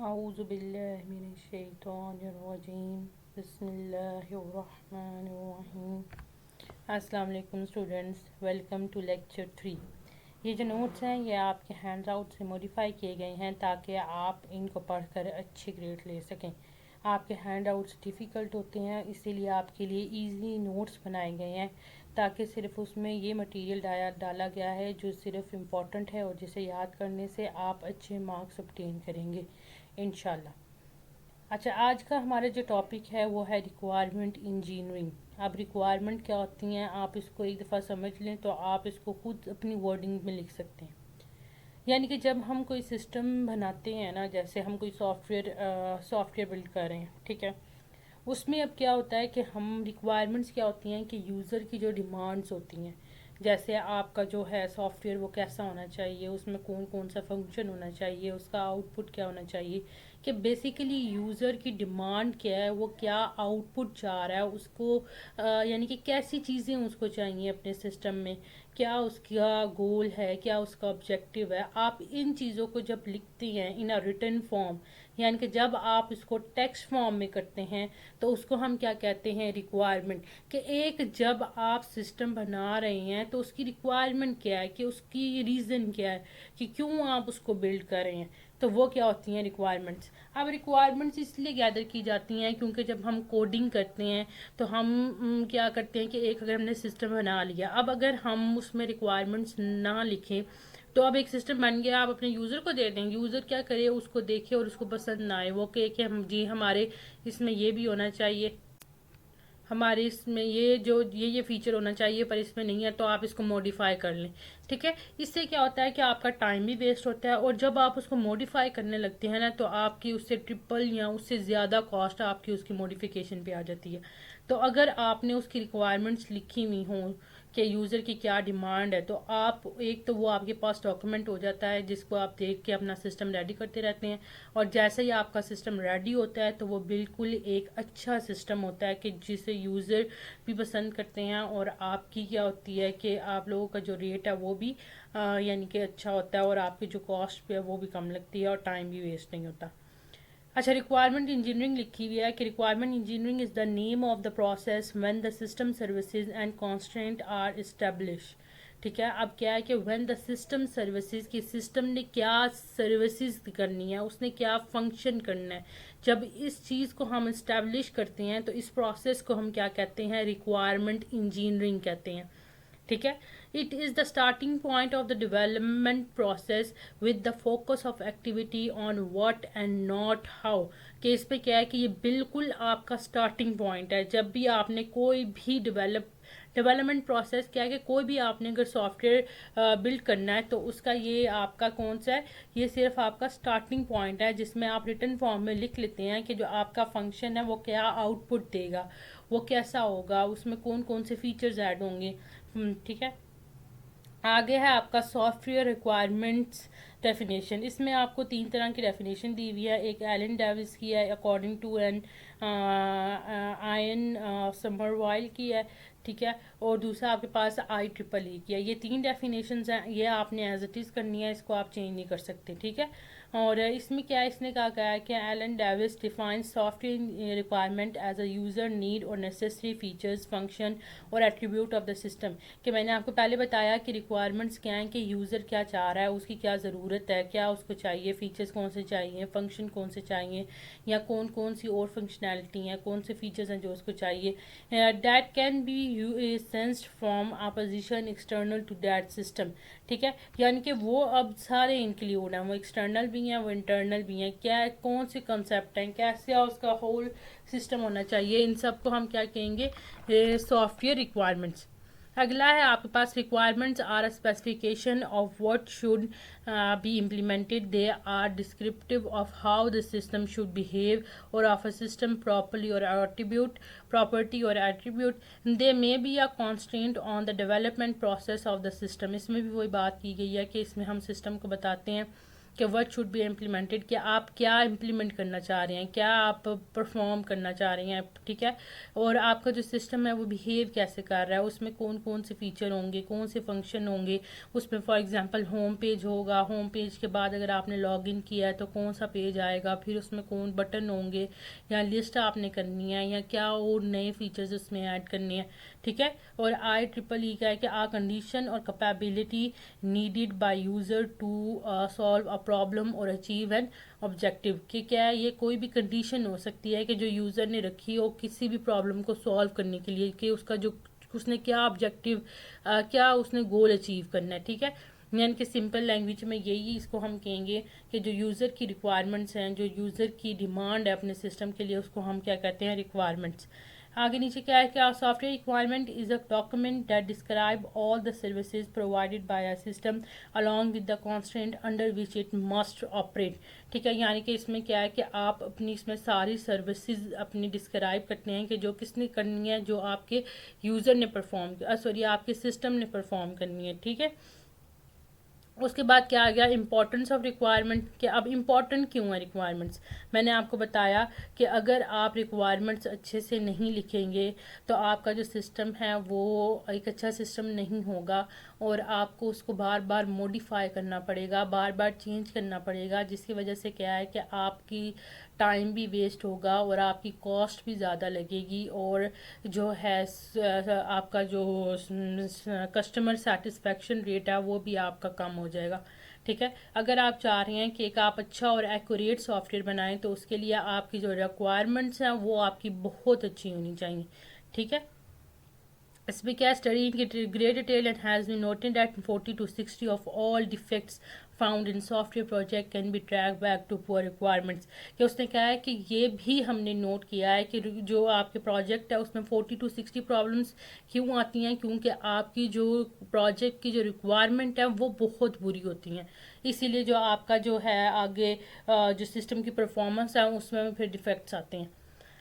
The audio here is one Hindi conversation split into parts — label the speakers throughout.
Speaker 1: आऊज़ुबिल्लाहिमिनश्शैतानिर्रजीम बिस्मिल्लाहिर्रहमानिर्रहीम। अस्सलाम वालेकुम स्टूडेंट्स, वेलकम टू लेक्चर 3। ये जो नोट्स हैं ये आपके हैंड्स आउट से मॉडिफाई किए गए हैं ताकि आप इनको पढ़कर अच्छे ग्रेड ले सकें। आपके हैंड आउट्स डिफ़िकल्ट होते हैं, इसीलिए आपके लिए इजी नोट्स बनाए गए हैं ताकि सिर्फ उसमें ये मटेरियल डाला गया है जो सिर्फ इम्पॉर्टेंट है और जिसे याद करने से आप अच्छे मार्क्स ऑब्टेन करेंगे इंशाल्लाह। अच्छा, आज का हमारा जो टॉपिक है वो है रिक्वायरमेंट इंजीनियरिंग। अब रिक्वायरमेंट क्या होती हैं, आप इसको एक दफ़ा समझ लें तो आप इसको खुद अपनी वर्डिंग में लिख सकते हैं। यानी कि जब हम कोई सिस्टम बनाते हैं ना, जैसे हम कोई सॉफ्टवेयर बिल्ड कर रहे हैं, ठीक है, उसमें अब क्या होता है कि हम रिक्वायरमेंट्स क्या होती हैं कि यूज़र की जो डिमांड्स होती हैं, जैसे आपका जो है सॉफ्टवेयर वो कैसा होना चाहिए, उसमें कौन कौन सा फंक्शन होना चाहिए, उसका आउटपुट क्या होना चाहिए, कि बेसिकली यूज़र की डिमांड क्या है, वो क्या आउटपुट चाह रहा है उसको, यानी कि कैसी चीज़ें उसको चाहिए अपने सिस्टम में, क्या उसका गोल है, क्या उसका ऑब्जेक्टिव है। आप इन चीज़ों को जब लिखते हैं इन अ रिटन फॉर्म, यानी कि जब आप इसको टेक्स्ट फॉर्म में करते हैं तो उसको हम क्या कहते हैं, रिक्वायरमेंट। कि एक जब आप सिस्टम बना रहे हैं तो उसकी रिक्वायरमेंट क्या है, कि उसकी रीज़न क्या है कि क्यों आप उसको बिल्ड कर रहे हैं, तो वो क्या होती हैं रिक्वायरमेंट्स। अब रिक्वायरमेंट्स इसलिए गैदर की जाती हैं क्योंकि जब हम कोडिंग करते हैं तो हम क्या करते हैं कि एक अगर हमने सिस्टम बना लिया, अब अगर हम उसमें रिक्वायरमेंट्स ना लिखें तो अब एक सिस्टम बन गया, आप अपने यूज़र को दे दें, यूज़र क्या करे, उसको देखे और उसको पसंद ना आए, वो कहे कि हम जी हमारे इसमें ये भी होना चाहिए, हमारे इसमें ये फ़ीचर होना चाहिए पर इसमें नहीं है, तो आप इसको मॉडिफाई कर लें। ठीक है, इससे क्या होता है कि आपका टाइम भी वेस्ट होता है और जब आप उसको मॉडिफाई करने लगते हैं ना तो आपकी उससे ट्रिपल या उससे ज़्यादा कॉस्ट आपकी उसकी मॉडिफिकेशन पे आ जाती है। तो अगर आपने उसकी रिक्वायरमेंट्स लिखी हुई हों कि यूज़र की क्या डिमांड है, तो आप एक तो वो आपके पास डॉक्यूमेंट हो जाता है जिसको आप देख के अपना सिस्टम रेडी करते रहते हैं, और जैसे ही आपका सिस्टम रेडी होता है तो वो बिल्कुल एक अच्छा सिस्टम होता है कि जिसे यूज़र भी पसंद करते हैं, और आपकी क्या होती है कि आप लोगों का जो रेट है वो भी यानी कि अच्छा होता है और आपकी जो कॉस्ट पे है वो भी कम लगती है और टाइम भी वेस्ट नहीं होता। अच्छा, रिक्वायरमेंट इंजीनियरिंग लिखी हुई है कि requirement engineering is the name of the process when the system services and constant are establish. ठीक है, अब क्या है कि व्हेन द सिस्टम सर्विसेज, कि सिस्टम ने क्या सर्विसेज करनी है, उसने क्या फंक्शन करना है, जब इस चीज़ को हम इस्टेब्लिश करते हैं तो इस प्रोसेस को हम क्या कहते हैं, रिक्वायरमेंट इंजीनियरिंग कहते हैं। ठीक है, it is the starting point of the development process with the focus of activity on what and not how. कि इस पे क्या है कि ये बिल्कुल आपका स्टार्टिंग पॉइंट है जब भी आपने कोई भी डेवलपमेंट प्रोसेस क्या है कि कोई भी आपने अगर सॉफ्टवेयर बिल्ड करना है तो उसका ये आपका कौन सा है, ये सिर्फ आपका स्टार्टिंग पॉइंट है जिसमें आप रिटन फॉर्म में लिख लेते हैं कि जो आपका फंक्शन है वो क्या आउटपुट देगा, वो कैसा होगा, उसमें कौन कौन से फीचर्स ऐड होंगे। ठीक है, आगे है आपका सॉफ्टवेयर रिक्वायरमेंट्स डेफिनेशन। इसमें आपको 3 तरह की डेफिनेशन दी हुई है। एक एलन डेविस की है according to an Ian Sommerville की है, ठीक है, और दूसरा आपके पास IEEE की है। ये 3 डेफिनेशंस हैं, ये आपने एज इट इज़ करनी है, इसको आप चेंज नहीं कर सकते। ठीक है, और इसमें क्या है, इसने कहा गया है कि Alan Davis defines software requirement as a user need और नेसेसरी फीचर्स फंक्शन और एट्रीब्यूट ऑफ द सिस्टम। कि मैंने आपको पहले बताया कि रिक्वायरमेंट्स क्या हैं, कि यूज़र क्या चाह रहा है, उसकी क्या ज़रूरत है, क्या उसको चाहिए, फीचर्स कौन से चाहिए, फंक्शन कौन से चाहिए, या कौन कौन सी और फंक्शनैलिटी हैं, कौन से फीचर्स हैं जो उसको चाहिए, that can be sensed from a position external to that system. ठीक है, यानी कि वो अब सारे इंक्लूड हैं, वो एक्सटर्नल भी हैं, वो इंटरनल भी हैं, क्या कौन से कंसेप्ट हैं, कैसे उसका होल सिस्टम होना चाहिए, इन सब को हम क्या कहेंगे, सॉफ्टवेयर रिक्वायरमेंट्स। अगला है आपके पास requirements are a specification of what should be implemented, they are descriptive of how the system should behave or of a system property or attribute property or attribute, they may be a constant on the development process of the system. इसमें भी वही बात की गई है कि इसमें हम सिस्टम को बताते हैं कि व्हाट शुड बी इम्प्लीमेंटेड, कि आप क्या इम्प्लीमेंट करना चाह रहे हैं, क्या आप परफॉर्म करना चाह रहे हैं, ठीक है। और आपका जो सिस्टम है वो बिहेव कैसे कर रहा है, उसमें कौन कौन से फीचर होंगे, कौन से फंक्शन होंगे उसमें। फॉर एग्जांपल होम पेज होगा, होम पेज के बाद अगर आपने लॉगिन किया है तो कौन सा पेज आएगा, फिर उसमें कौन बटन होंगे, या लिस्ट आपने करनी है, या क्या और नए फीचर्स उसमें ऐड करने हैं, ठीक है। और IEEE का है कि आ कंडीशन और capability needed by user to solve a problem और अचीव एन ऑब्जेक्टिव, कि क्या है ये कोई भी कंडीशन हो सकती है कि जो यूज़र ने रखी हो किसी भी प्रॉब्लम को सॉल्व करने के लिए, कि उसका जो उसने क्या ऑब्जेक्टिव क्या उसने गोल अचीव करना है, ठीक है। यानी कि सिंपल लैंग्वेज में यही इसको हम कहेंगे कि जो यूज़र की रिक्वायरमेंट्स हैं, जो यूज़र की डिमांड है अपने सिस्टम के लिए, उसको हम क्या कहते हैं, रिक्वायरमेंट्स। आगे नीचे क्या है कि software requirement is a document that describe all the services provided by a system along with the constant under which it must operate, ठीक है। यानी कि इसमें क्या है कि आप अपनी इसमें सारी सर्विसेज अपनी डिस्क्राइब करते हैं कि जो किसने करनी है, जो आपके यूज़र ने परफॉर्म सॉरी आपके सिस्टम ने परफॉर्म करनी है, ठीक है। उसके बाद क्या आ गया, इंपॉर्टेंस ऑफ रिक्वायरमेंट, कि अब इम्पॉर्टेंट क्यों है रिक्वायरमेंट्स। मैंने आपको बताया कि अगर आप रिक्वायरमेंट्स अच्छे से नहीं लिखेंगे तो आपका जो सिस्टम है वो एक अच्छा सिस्टम नहीं होगा, और आपको उसको बार बार मॉडिफाई करना पड़ेगा, बार बार चेंज करना पड़ेगा, जिसकी वजह से क्या है कि आपकी टाइम भी वेस्ट होगा और आपकी कॉस्ट भी ज़्यादा लगेगी, और जो है आपका जो कस्टमर सेटिस्फेक्शन रेट है वो भी आपका कम हो जाएगा, ठीक है। अगर आप चाह रहे हैं कि एक आप अच्छा और एक्यूरेट सॉफ्टवेयर बनाएं तो उसके लिए आपकी जो रिक्वायरमेंट्स हैं वो आपकी बहुत अच्छी होनी चाहिए, ठीक है। SPK has studied in great detail and has been noted that 40 to 60 of all defects found in software project can be tracked back to poor requirements, कि उसने कहा है कि ये भी हमने नोट किया है कि जो आपके प्रोजेक्ट है उसमें 40 to 60 प्रॉब्लम्स क्यों आती हैं, क्योंकि आपकी जो प्रोजेक्ट की जो रिक्वायरमेंट है वो बहुत बुरी होती हैं, इसीलिए जो आपका जो है आगे जो सिस्टम की परफॉर्मेंस है उसमें फिर डिफेक्ट्स आते हैं।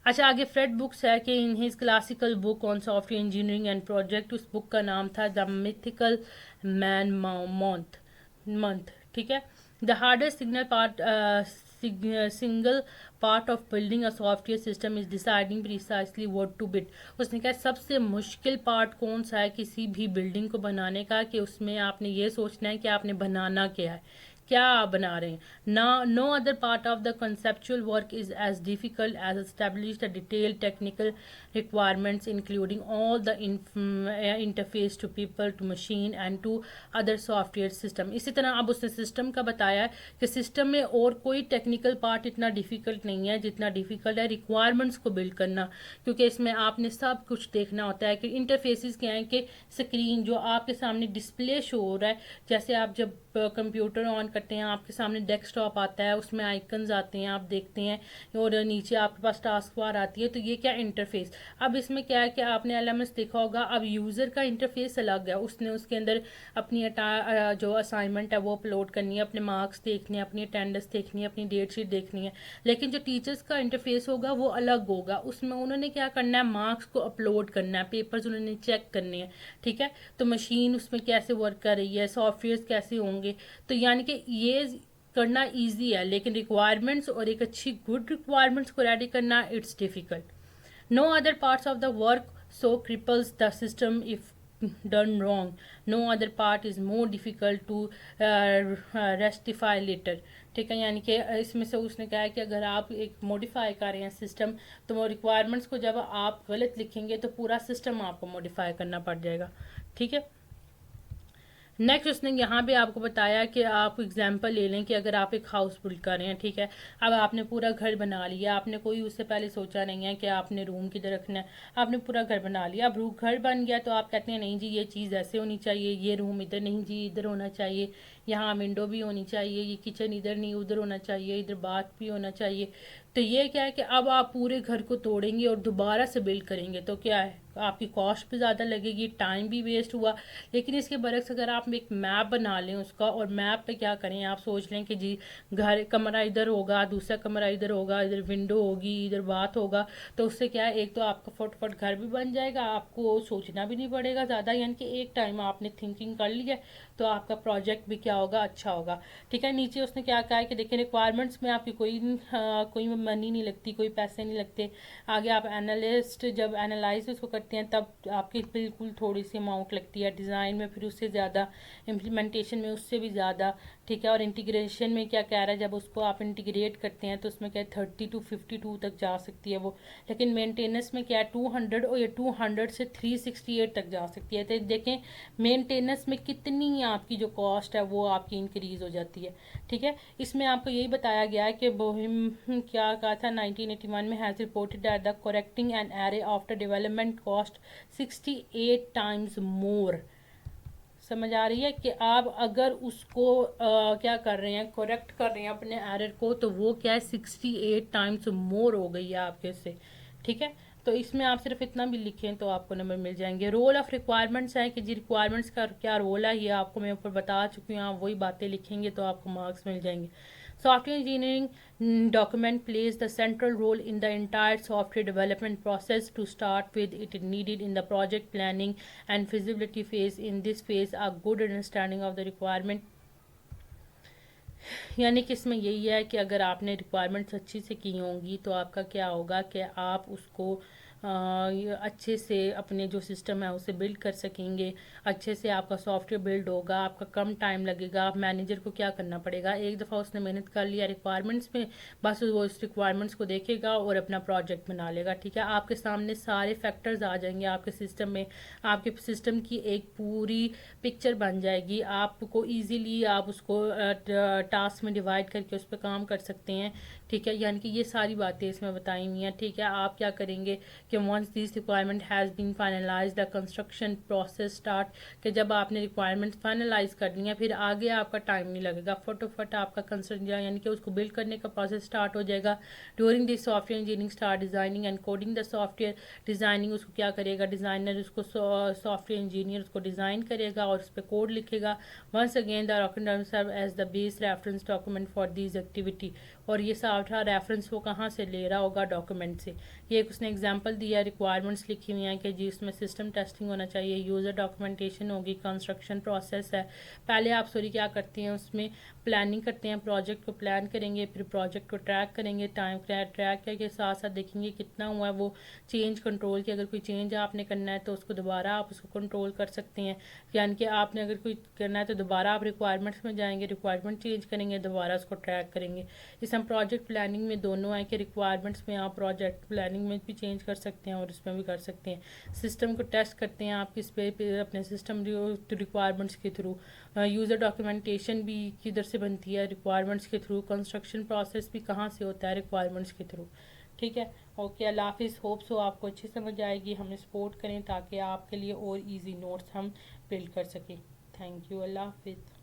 Speaker 1: अच्छा, आगे फ्रेड बुक्स है कि in his classical book on software engineering and project, उस बुक का नाम था द मिथिकल मैन मंथ, ठीक है। The hardest single part of building a software system is deciding precisely what to build. उसने कहा सबसे मुश्किल पार्ट कौन सा है किसी भी बिल्डिंग को बनाने का, कि उसमें आपने ये सोचना है कि आपने बनाना क्या है, क्या आप बना रहे हैं ना। No other part of the conceptual work is as difficult as establish the detail technical requirements including all the interface to people to machine and to other software system. इसी तरह अब उसने सिस्टम का बताया है कि सिस्टम में और कोई टेक्निकल पार्ट इतना डिफिकल्ट नहीं है जितना डिफिकल्ट है रिक्वायरमेंट्स को बिल्ड करना, क्योंकि इसमें आपने सब कुछ देखना होता है कि इंटरफेसेस क्या है, कि स्क्रीन जो आपके सामने डिस्प्ले शो हो रहा है, जैसे आप जब कंप्यूटर ऑन करते हैं आपके सामने डेस्कटॉप आता है, उसमें आइकन्स आते हैं, आप देखते हैं, और नीचे आपके पास टास्क बार आती है, तो ये क्या इंटरफेस। अब इसमें क्या है कि आपने LMS देखा होगा, अब यूज़र का इंटरफेस अलग है, उसने उसके अंदर अपनी जो असाइनमेंट है वो अपलोड करनी है, अपने मार्क्स देखने हैं, अपनी अटेंडेंस देखनी है, अपनी डेट शीट देखनी है। लेकिन जो टीचर्स का इंटरफेस होगा वो अलग होगा, उसमें उन्होंने क्या करना है, मार्क्स को अपलोड करना है, पेपर्स उन्होंने चेक करने हैं, ठीक है। तो मशीन उसमें कैसे वर्क कर रही है, सॉफ्टवेयर कैसे होंगे, तो यानी कि ये करना इजी है, लेकिन रिक्वायरमेंट्स और एक अच्छी गुड रिक्वायरमेंट्स को रेडी करना it's difficult. No other parts of the work so cripples the system if done wrong. No other part is more difficult to rectify later, ठीक है। यानी कि इसमें से उसने कहा है कि अगर आप एक मॉडिफाई कर रहे हैं सिस्टम, तो वो रिक्वायरमेंट्स को जब आप गलत लिखेंगे तो पूरा सिस्टम आपको मॉडिफाई करना पड़ जाएगा, ठीक है। नेक्स्ट उसने यहाँ पे आपको बताया कि आप एग्जांपल ले लें कि अगर आप एक हाउस बिल्ड कर रहे हैं, ठीक है। अब आपने पूरा घर बना लिया, आपने कोई उससे पहले सोचा नहीं है कि आपने रूम किधर रखना है, आपने पूरा घर बना लिया। अब घर बन गया तो आप कहते हैं नहीं जी ये चीज़ ऐसे होनी चाहिए, ये रूम इधर नहीं जी इधर होना चाहिए, यहाँ विंडो भी होनी चाहिए, ये किचन इधर नहीं उधर होना चाहिए, इधर बाथ भी होना चाहिए। तो ये क्या है कि अब आप पूरे घर को तोड़ेंगे और दोबारा से बिल्ड करेंगे, तो क्या है आपकी कॉस्ट भी ज़्यादा लगेगी, टाइम भी वेस्ट हुआ। लेकिन इसके बरक्स अगर आप एक मैप बना लें उसका, और मैप पे क्या करें, आप सोच लें कि जी घर कमरा इधर होगा, दूसरा कमरा इधर होगा, इधर विंडो होगी, इधर बाथ होगा, तो उससे क्या है एक तो आपका फटाफट घर भी बन जाएगा, आपको सोचना भी नहीं पड़ेगा ज़्यादा, यानी कि एक टाइम आपने थिंकिंग कर लिया तो आपका प्रोजेक्ट भी क्या होगा अच्छा होगा। ठीक है, नीचे उसने क्या कहा है कि देखिए रिक्वायरमेंट्स में आपकी कोई मनी नहीं लगती, कोई पैसे नहीं लगते। आगे आप एनालिस्ट जब एनालाइज उसको करते हैं तब आपकी बिल्कुल थोड़ी सी अमाउंट लगती है, डिज़ाइन में फिर उससे ज़्यादा, इम्प्लीमेंटेशन में उससे भी ज़्यादा। ठीक है, और इंटीग्रेशन में क्या कह रहा है, जब उसको आप इंटीग्रेट करते हैं तो उसमें क्या 30 to 52 तक जा सकती है वो। लेकिन मेंटेनेंस में क्या है 200 और ये 200 से 368 तक जा सकती है। तो देखें मेंटेनेंस में कितनी आपकी जो कॉस्ट है वो आपकी इंक्रीज हो जाती है। ठीक है, इसमें आपको यही बताया गया है कि बोहिम क्या कहा था 1981 में, has reported that the correcting an array after development cost 68 times more. समझ आ रही है कि आप अगर उसको क्या कर रहे हैं, करेक्ट कर रहे हैं अपने एरर को, तो वो क्या है 68 टाइम्स मोर हो गई है आपके से। ठीक है, तो इसमें आप सिर्फ इतना भी लिखें तो आपको नंबर मिल जाएंगे। रोल ऑफ रिक्वायरमेंट्स है कि जी रिक्वायरमेंट्स का क्या रोल है ये आपको मैं ऊपर बता चुकी हूँ, आप वही बातें लिखेंगे तो आपको मार्क्स मिल जाएंगे। Software engineering document plays the central role in the entire software development process. To start with, it is needed in the project planning and feasibility phase. In this phase, a good understanding of the requirement, यानी कि इसमें यही है कि अगर आपने रिक्वायरमेंट्स अच्छी से की होंगी तो आपका क्या होगा कि आप उसको अच्छे से अपने जो सिस्टम है उसे बिल्ड कर सकेंगे, अच्छे से आपका सॉफ्टवेयर बिल्ड होगा, आपका कम टाइम लगेगा। आप मैनेजर को क्या करना पड़ेगा, एक दफ़ा उसने मेहनत कर लिया रिक्वायरमेंट्स में, बस वो उस रिक्वायरमेंट्स को देखेगा और अपना प्रोजेक्ट बना लेगा। ठीक है, आपके सामने सारे फैक्टर्स आ जाएंगे आपके सिस्टम में, आपके सिस्टम की एक पूरी पिक्चर बन जाएगी। आपको ईजीली आप उसको टास्क में डिवाइड करके उस पर काम कर सकते हैं। ठीक है, यानी कि ये सारी बातें इसमें बताई हुई हैं। ठीक है, आप क्या करेंगे कि once this requirement has been finalize the construction process start, कि जब आपने रिक्वायरमेंट फाइनलाइज कर ली है फिर आगे आपका टाइम नहीं लगेगा, फटोफट आपका कंस्ट्रक्शन यानी कि उसको बिल्ड करने का प्रोसेस स्टार्ट हो जाएगा। During this software engineering start designing and coding the software. Designing उसको क्या करेगा, डिज़ाइनर उसको सॉफ्टवेयर इंजीनियर उसको डिज़ाइन करेगा और उस पर कोड लिखेगा। Once again the document serve as the base reference document for this activity. और ये सारा रेफरेंस वो कहाँ से ले रहा होगा, डॉक्यूमेंट से। ये एक उसने एग्जांपल दिया, रिक्वायरमेंट्स लिखी हुई हैं कि जी उसमें सिस्टम टेस्टिंग होना चाहिए, यूज़र डॉक्यूमेंटेशन होगी, कंस्ट्रक्शन प्रोसेस है। पहले आप क्या करते हैं उसमें प्लानिंग करते हैं, प्रोजेक्ट को प्लान करेंगे, फिर प्रोजेक्ट को ट्रैक करेंगे, टाइम ट्रैक करके साथ साथ देखेंगे कितना हुआ है वो चेंज कंट्रोल की। अगर कोई चेंज आपने करना है तो उसको दोबारा आप उसको कंट्रोल कर सकते हैं, यानी कि आपने अगर कोई करना है तो दोबारा आप रिक्वायरमेंट्स में जाएंगे, रिक्वायरमेंट चेंज करेंगे, दोबारा उसको ट्रैक करेंगे। इस हम प्रोजेक्ट प्लानिंग में दोनों है कि रिक्वायरमेंट्स में आप प्रोजेक्ट प्लानिंग में भी चेंज कर सकते हैं और इसमें भी कर सकते हैं। सिस्टम को टेस्ट करते हैं आप किस पे अपने सिस्टम रिक्वायरमेंट्स के थ्रू। यूज़र डॉक्यूमेंटेशन भी किधर से बनती है, रिक्वायरमेंट्स के थ्रू। कंस्ट्रक्शन प्रोसेस भी कहाँ से होता है, रिक्वायरमेंट्स के थ्रू। ठीक है, ओके, अल्लाह हाफिज़। होप सो आपको अच्छी समझ आएगी। हमें सपोर्ट करें ताकि आपके लिए और इजी नोट्स हम बिल्ड कर सकें। थैंक यू, अल्लाह हाफिज़।